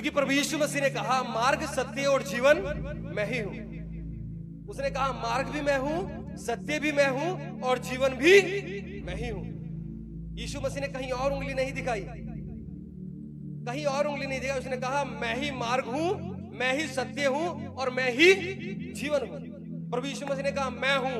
क्योंकि प्रभु यीशु मसीह ने कहा मार्ग, सत्य और जीवन मैं ही हूं। उसने कहा मार्ग भी मैं हूं, सत्य भी मैं हूं और जीवन भी मैं ही हूं। यीशु मसीह ने कहीं और उंगली नहीं दिखाई, कहीं और उंगली नहीं दिखाई। उसने कहा मैं ही मार्ग हूं, मैं ही सत्य हूं और मैं ही जीवन हूं। प्रभु यीशु मसीह ने कहा मैं हूं,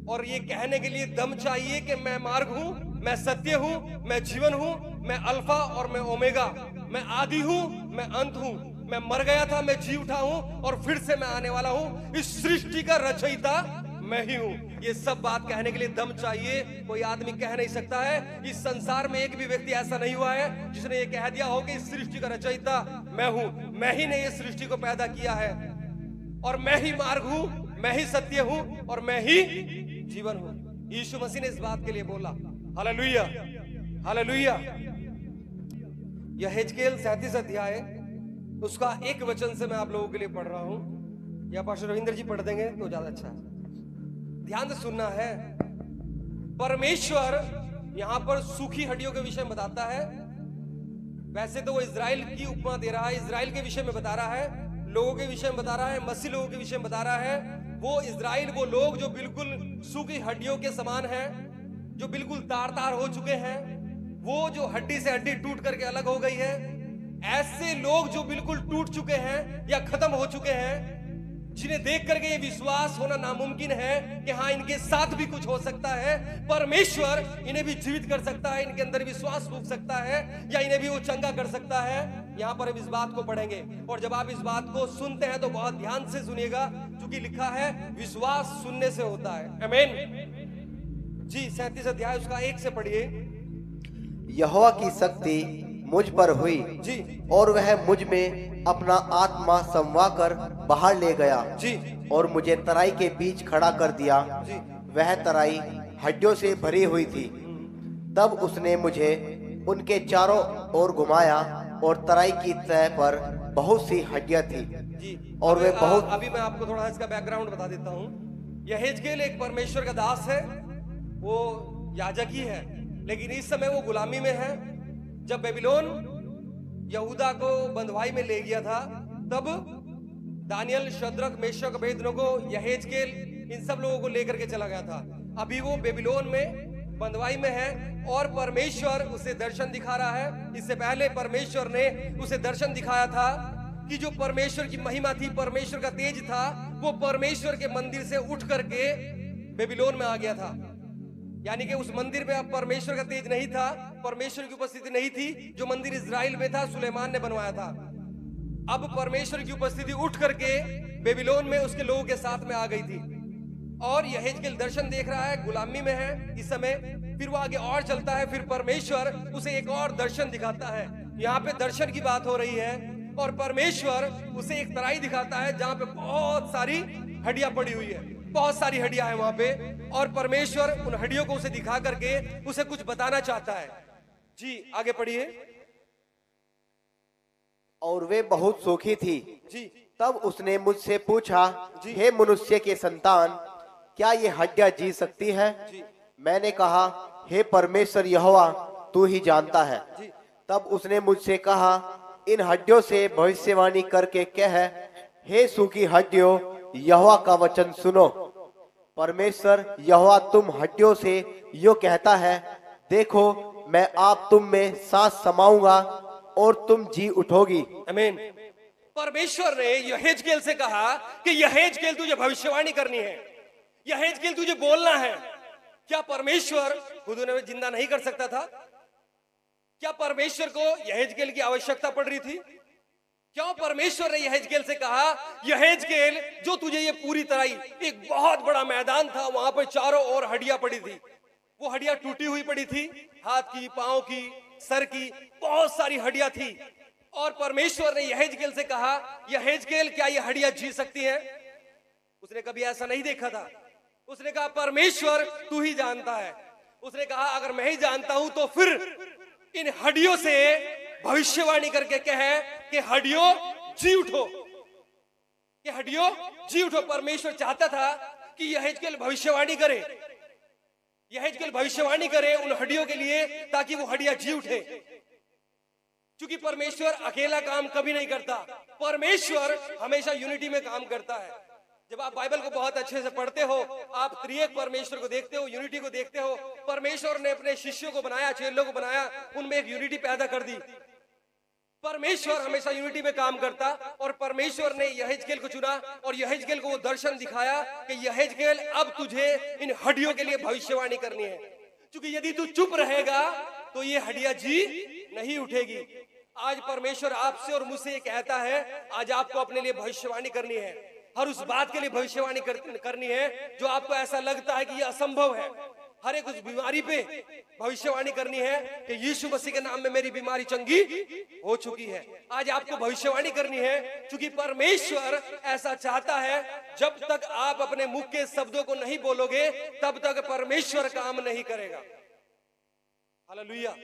और ये कहने के लिए दम चाहिए कि मैं मार्ग हूं, मैं सत्य हूं, मैं जीवन हूं, मैं अल्फा और मैं ओमेगा, मैं आदि हूं, मैं अंत हूं, मैं मर गया था, मैं जी उठा हूं और फिर से मैं आने वाला हूं। इस सृष्टि का रचयिता मैं ही हूं। ये सब बात कहने के लिए दम चाहिए, कोई आदमी कह नहीं सकता है। इस संसार में एक भी व्यक्ति ऐसा नहीं हुआ है जिसने ये कह दिया हो कि इस सृष्टि का रचयिता मैं हूं। मैं ही ने इस सृष्टि को पैदा किया है और मैं ही मार्ग हूं, मैं ही सत्य हूं और मैं ही जीवन हूं। यीशु मसीह ने इस बात के लिए बोला। Hallelujah, hallelujah. यह हिजकेल 37 अध्याय उसका एक वचन से मैं आप लोगों के लिए पढ़ रहा हूं, या पास्टर रविंद्र जी पढ़ देंगे तो ज्यादा अच्छा है। ध्यान से सुनना है। परमेश्वर यहां पर सूखी हड्डियों के विषय में बताता है। वैसे तो वो इजराइल की उपमा दे रहा है, इजराइल के विषय में बता रहा है, लोगों के विषय में बता रहा है, मसीह लोगों के विषय में बता रहा है। वो इजराइल, वो लोग जो बिल्कुल सूखी हड्डियों के समान हैं, जो बिल्कुल तार तार हो चुके हैं, वो जो हड्डी से हड्डी टूट करके अलग हो गई है, ऐसे लोग जो बिल्कुल टूट चुके हैं या खत्म हो चुके हैं, जिन्हें देख करके ये विश्वास होना नामुमकिन है कि हाँ इनके साथ भी कुछ हो सकता है, परमेश्वर इन्हें भी जीवित कर सकता है, इनके अंदर विश्वास फूंक सकता है या इन्हें भी वो चंगा कर सकता है। यहाँ पर हम इस बात को पढ़ेंगे, और जब आप इस बात को सुनते हैं तो बहुत ध्यान से सुनिएगा, क्योंकि लिखा है विश्वास सुनने से होता है। आमीन जी। 37 अध्याय उसका 1 से पढ़िए। यहोवा की शक्ति मुझ पर हुई जी, और वह मुझ में अपना आत्मा समवा कर बाहर ले गया जी, और मुझे तराई के बीच खड़ा कर दिया। जी। वह तराई हड्डियों से भरी हुई थी। तब उसने मुझे उनके चारों ओर घुमाया और तराई की तह पर बहुत सी हड्डियां थी जी। और वे बहुत। अभी मैं आपको थोड़ा इसका बैकग्राउंड बता देता हूँ। यहेजकेल एक परमेश्वर का दास है, वो याजक ही है, लेकिन इस समय वो गुलामी में है। जब बेबीलोन यहूदा को बंधुआई में ले गया था, तब दानियल, शद्रक, मेशक, अबेदनगो, यहेजकेल, इन सब लोगों को लेकर के चला गया था। अभी वो बेबीलोन में बंधुआई में है और परमेश्वर उसे दर्शन दिखा रहा है। इससे पहले परमेश्वर ने उसे दर्शन दिखाया था कि जो परमेश्वर की महिमा थी, परमेश्वर का तेज था, वो परमेश्वर के मंदिर से उठ करके बेबीलोन में आ गया था। यानी कि उस मंदिर में अब परमेश्वर का तेज नहीं था, परमेश्वर की उपस्थिति नहीं थी। जो मंदिर इजराइल में था, सुलेमान ने बनवाया था। अब परमेश्वर की उपस्थिति उठ करके बेबीलोन में उसके लोगों के साथ में आ गई थी, और यहेजकेल दर्शन देख रहा है, गुलामी में है इस समय। फिर वो आगे और चलता है, फिर परमेश्वर उसे एक और दर्शन दिखाता है। यहाँ पे दर्शन की बात हो रही है, और परमेश्वर उसे एक तराई दिखाता है जहां पे बहुत सारी हड्डियां पड़ी हुई है, बहुत सारी हड्डियां हैं वहां पे, और परमेश्वर उन हड्डियों को उसे दिखा करके उसे कुछ बताना चाहता है। जी आगे पढ़िए। और वे बहुत सूखी थी। जी, तब उसने मुझसे पूछा, जी। हे मनुष्य के संतान, क्या ये हड्डियां जी सकती है? जी। मैंने कहा, हे परमेश्वर यहोवा, तू ही जानता है। जी। तब उसने मुझसे कहा, इन हड्डियों से भविष्यवाणी करके कह, हे सूखी हड्डियों, यहोवा का वचन सुनो। परमेश्वर यहोवा तुम हड्डियों से यो कहता है, देखो मैं आप तुम में सांस समाऊंगा और तुम जी उठोगी। आमीन। परमेश्वर ने यहेजकेल से कहा कि यहेजकेल तुझे भविष्यवाणी करनी है, यहेजकेल तुझे बोलना है। क्या परमेश्वर खुद उन्हें जिंदा नहीं कर सकता था? क्या परमेश्वर को यहेजकेल की आवश्यकता पड़ रही थी? क्यों परमेश्वर ने यहेजकेल से कहा, यहेजकेल जो तुझे ये पूरी तराई, एक बहुत बड़ा मैदान था, वहां पर चारों ओर हड्डियां पड़ी थी, वो हड्डियां टूटी हुई पड़ी थी, हाथ की, पांव की, सर की, बहुत सारी हड्डियां थी। और परमेश्वर ने यहेजकेल से कहा, यहेजकेल क्या ये हड्डियां जी सकती हैं? उसने कभी ऐसा नहीं देखा था। उसने कहा, परमेश्वर तू ही जानता है। उसने कहा, अगर मैं ही जानता हूं तो फिर इन हड्डियों से भविष्यवाणी करके कहे कि हड्डियों जी उठो, कि हड्डियों जी उठो। परमेश्वर चाहता था कि यहेजकेल भविष्यवाणी करे, यहेजकेल भविष्यवाणी करे उन हड्डियों के लिए, ताकि वो हड्डियां जी उठे। क्योंकि परमेश्वर अकेला काम कभी नहीं करता, परमेश्वर हमेशा यूनिटी में काम करता है। जब आप बाइबल को बहुत अच्छे से पढ़ते हो, आप त्रिएक परमेश्वर को देखते हो, यूनिटी को देखते हो। परमेश्वर ने अपने शिष्यों को बनाया, चेलों को बनाया, उनमें एक यूनिटी पैदा कर दी। परमेश्वर हमेशा यूनिटी में काम करता, और परमेश्वर ने यहेजकेल को चुना और यहेजकेल को वो दर्शन दिखाया कि यहेजकेल अब तुझे इन हड्डियों के लिए भविष्यवाणी करनी है, क्योंकि यदि तू चुप रहेगा तो ये हड्डियां जी नहीं उठेगी। आज परमेश्वर आपसे और मुझसे ये कहता है, आज आपको अपने लिए भविष्यवाणी करनी है, हर उस बात के लिए भविष्यवाणी करनी है जो आपको ऐसा लगता है कि ये असंभव है। हर एक उस बीमारी पे भविष्यवाणी करनी है कि यीशु मसीह के नाम में मेरी बीमारी चंगी हो चुकी है। आज आपको भविष्यवाणी करनी है, क्योंकि परमेश्वर ऐसा चाहता है, जब तक आप अपने मुख के शब्दों को नहीं बोलोगे तब तक परमेश्वर काम नहीं करेगा। हालेलुया।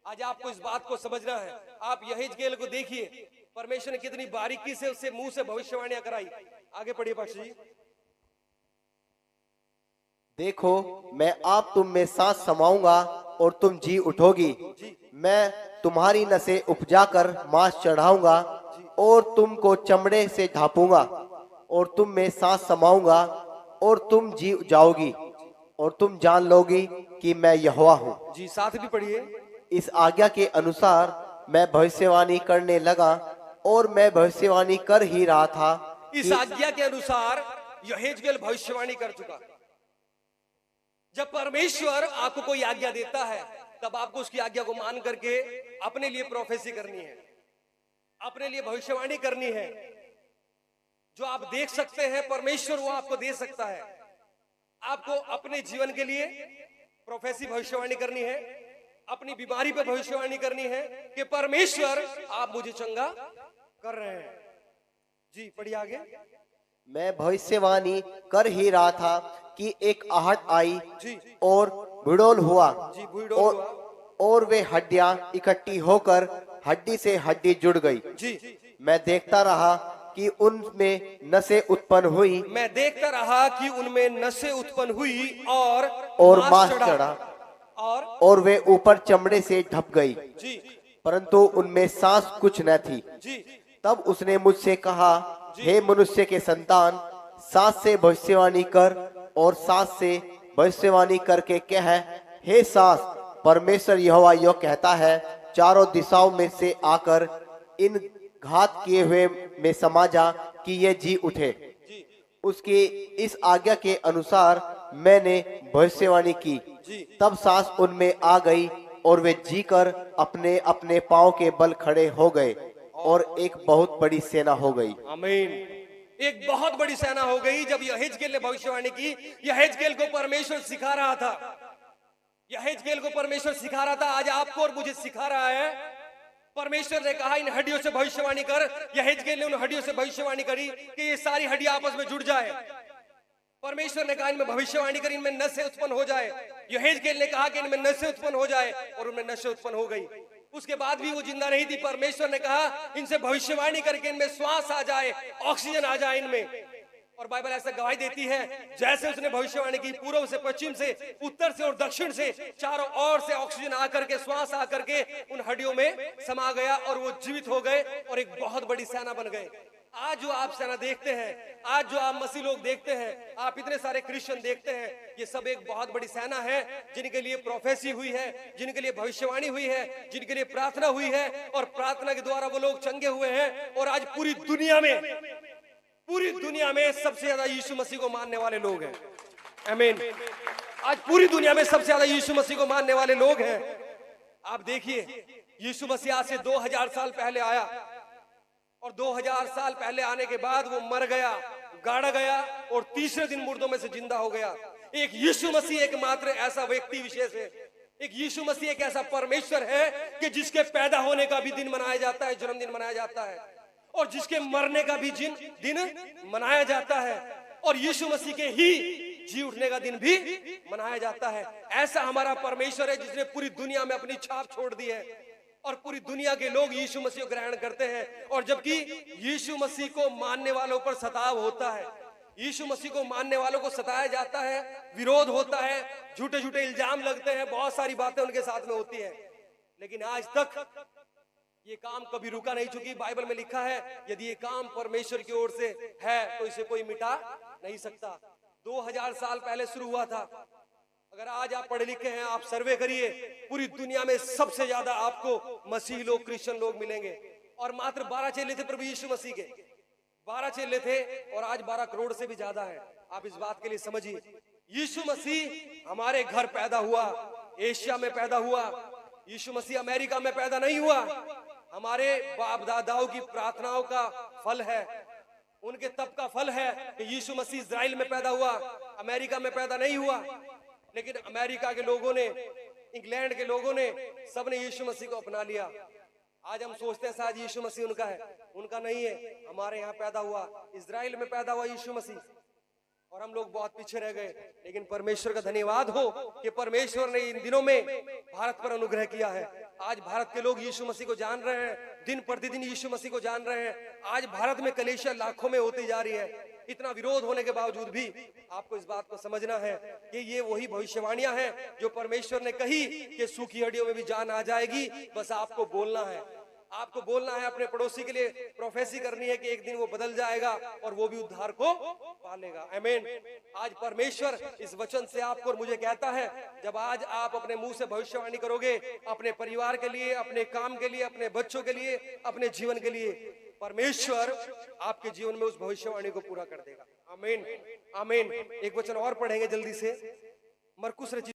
आज आपको इस बात को समझना है। आप यहेजकेल को देखिए, परमेश्वर ने कितनी बारीकी से उससे मुंह से भविष्यवाणियां कराई। आगे पढ़िए पास्टर जी। देखो, मैं आप तुम में सांस समाऊंगा और तुम जी उठोगी। मैं तुम्हारी नसें उपजा कर मांस चढ़ाऊंगा और तुमको चमड़े से ढांपूंगा, और तुम में सांस समाऊंगा और तुम जी जाओगी, और तुम जान लोगी कि मैं यहोवा हूँ। जी, साथ भी पढ़िए। इस आज्ञा के अनुसार मैं भविष्यवाणी करने लगा, और मैं भविष्यवाणी कर ही रहा था। इस आज्ञा के अनुसार यहेजकेल भविष्यवाणी कर चुका। जब परमेश्वर आपको कोई आज्ञा देता है, तब आपको उसकी आज्ञा को मान करके अपने लिए प्रोफेसी करनी है, अपने लिए भविष्यवाणी करनी है। जो आप देख सकते हैं परमेश्वर वो आपको दे सकता है। आपको अपने जीवन के लिए प्रोफेसी भविष्यवाणी करनी है, अपनी बीमारी पे भविष्यवाणी करनी है कि परमेश्वर आप मुझे चंगा कर रहे हैं। जी पढ़िए आगे। मैं भविष्यवाणी कर ही रहा था कि एक आहट आई जी। और भूडोल हुआ, जी, भूडोल हुआ। और वे हड्डियां इकट्ठी होकर हड्डी से हड्डी जुड़ गई। जी। मैं देखता रहा कि उनमें नसें उत्पन्न हुई, मैं देखता रहा कि उनमें नसें उत्पन्न हुई और मांस चढ़ा, और वे ऊपर चमड़े से ढप गई, जी। परंतु उनमें सांस कुछ न थी। जी। तब उसने मुझसे कहा, हे मनुष्य के संतान, सांस से भविष्यवाणी कर, और सांस से भविष्यवाणी करके कह, हे सांस, परमेश्वर यहोवा यो कहता है, चारों दिशाओं में से आकर इन घात किए हुए में समा जा कि ये जी उठे। उसकी इस आज्ञा के अनुसार मैंने भविष्यवाणी की। तब सांस उनमें आ गई, और वे जीकर अपने अपने पांव के बल खड़े हो गए, और एक बहुत बड़ी सेना हो गई। आमीन। एक बहुत बड़ी सेना हो गई। जब यहेजकेल ने भविष्यवाणी की, यहेजकेल को परमेश्वर सिखा रहा था, यहेजकेल को परमेश्वर सिखा रहा था, आज आपको और मुझे सिखा रहा है। परमेश्वर ने कहा इन हड्डियों से भविष्यवाणी कर। यहेजकेल ने उन हड्डियों से भविष्यवाणी करी कि ये सारी हड्डियां आपस में जुड़ जाए। परमेश्वर ने कहा इनमें भविष्यवाणी कर, इनमें नसें उत्पन्न हो जाए। यहेजकेल ने कहा कि इनमें नसें उत्पन्न हो जाए, और उनमें नसें उत्पन्न हो गई। उसके बाद भी वो जिंदा नहीं थी। परमेश्वर ने कहा इनसे भविष्यवाणी करके इनमें श्वास आ जाए, ऑक्सीजन आ जाए इनमें। और बाइबल ऐसा गवाही देती है, जैसे उसने भविष्यवाणी की, पूर्व से, पश्चिम से, उत्तर से और दक्षिण से, चारों ओर से ऑक्सीजन आकर के, श्वास आकर के उन हड्डियों में समा गया, और वो जीवित हो गए और एक बहुत बड़ी सेना बन गए। आज जो आप सेना देखते हैं, आज जो आप मसीह लोग देखते हैं, आप इतने सारे क्रिश्चियन देखते हैं, ये सब एक बहुत बड़ी सेना है जिनके लिए प्रोफेसी हुई है, जिनके लिए भविष्यवाणी हुई है, जिनके लिए प्रार्थना हुई है, और प्रार्थना के द्वारा वो लोग चंगे हुए हैं। और आज पूरी दुनिया में सबसे ज्यादा यीशु मसीह को मानने वाले लोग हैं। आमीन। आज पूरी दुनिया में सबसे ज्यादा यीशु मसीह को मानने वाले लोग हैं। आप देखिए, यीशु मसीह आज से 2000 साल पहले आया, और 2000 साल पहले आने के बाद वो मर गया, गाड़ा गया, और तीसरे दिन मुर्दों में से जिंदा हो गया। एक यीशु मसीह एकमात्र ऐसा व्यक्ति विशेष है, एक यीशु मसीह एक ऐसा परमेश्वर है कि जिसके पैदा होने का भी दिन मनाया जाता है, जन्मदिन मनाया जाता है, और जिसके मरने का भी दिन मनाया जाता है, और यीशु मसीह के ही जी उठने का दिन भी मनाया जाता है। ऐसा हमारा परमेश्वर है जिसने पूरी दुनिया में अपनी छाप छोड़ दी है, और पूरी दुनिया के लोग यीशु मसीह को ग्रहण करते हैं। और जबकि यीशु मसीह को मानने वालों पर सताव होता है, यीशु मसीह को मानने वालों को सताया जाता है, विरोध होता है, झूठे झूठे इल्जाम लगते हैं, बहुत सारी बातें उनके साथ में होती है, लेकिन आज तक ये काम कभी रुका नहीं, चूंकि बाइबल में लिखा है यदि ये काम परमेश्वर की ओर से है तो इसे कोई मिटा नहीं सकता। 2000 साल पहले शुरू हुआ था। अगर आज आप पढ़े लिखे हैं, आप सर्वे करिए, पूरी दुनिया में सबसे ज्यादा आपको मसीही लोग, क्रिश्चियन लोग मिलेंगे। और मात्र 12 चेले थे प्रभु यीशु मसीह के, 12 चेले थे, और आज 12 करोड़ से भी ज्यादा है। आप इस बात के लिए समझिए, यीशु मसीह हमारे घर पैदा हुआ, एशिया में पैदा हुआ। यीशु मसीह अमेरिका में पैदा नहीं हुआ। हमारे बाप दादाओं की प्रार्थनाओं का फल है, उनके तप का फल है कि यीशु मसीह इजराइल में पैदा हुआ, अमेरिका में पैदा नहीं हुआ। लेकिन अमेरिका के लोगों ने, इंग्लैंड के लोगों ने, सबने यीशु मसीह को अपना लिया। आज हम सोचते हैं शायद यीशु मसीह उनका है, उनका नहीं है। हमारे यहाँ पैदा हुआ, इजराइल में पैदा हुआ यीशु मसीह, और हम लोग बहुत पीछे रह गए। लेकिन परमेश्वर का धन्यवाद हो कि परमेश्वर ने इन दिनों में भारत पर अनुग्रह किया है। आज भारत के लोग यीशु मसीह को जान रहे हैं, दिन प्रतिदिन यीशु मसीह को जान रहे हैं। आज भारत में कलीसिया लाखों में होती जा रही है। इतना विरोध होने के बावजूद भी आपको इस बात को समझना है कि ये वही भविष्यवाणियां हैं जो परमेश्वर ने कही कि सूखी हड्डियों में भी जान आ जाएगी। बस आपको बोलना है, आपको बोलना है, अपने पड़ोसी के लिए प्रोफेसी करनी है कि एक दिन वो बदल जाएगा और वो भी उद्धार को पालेगा। आमीन। आज परमेश्वर इस वचन से आपको और मुझे कहता है, जब आज आप अपने मुंह से भविष्यवाणी करोगे अपने परिवार के लिए, अपने काम के लिए, अपने बच्चों के लिए, अपने जीवन के लिए, परमेश्वर आपके जीवन में उस भविष्यवाणी को पूरा कर देगा। आमीन, आमीन। एक वचन और पढ़ेंगे जल्दी से, मरकुस रचित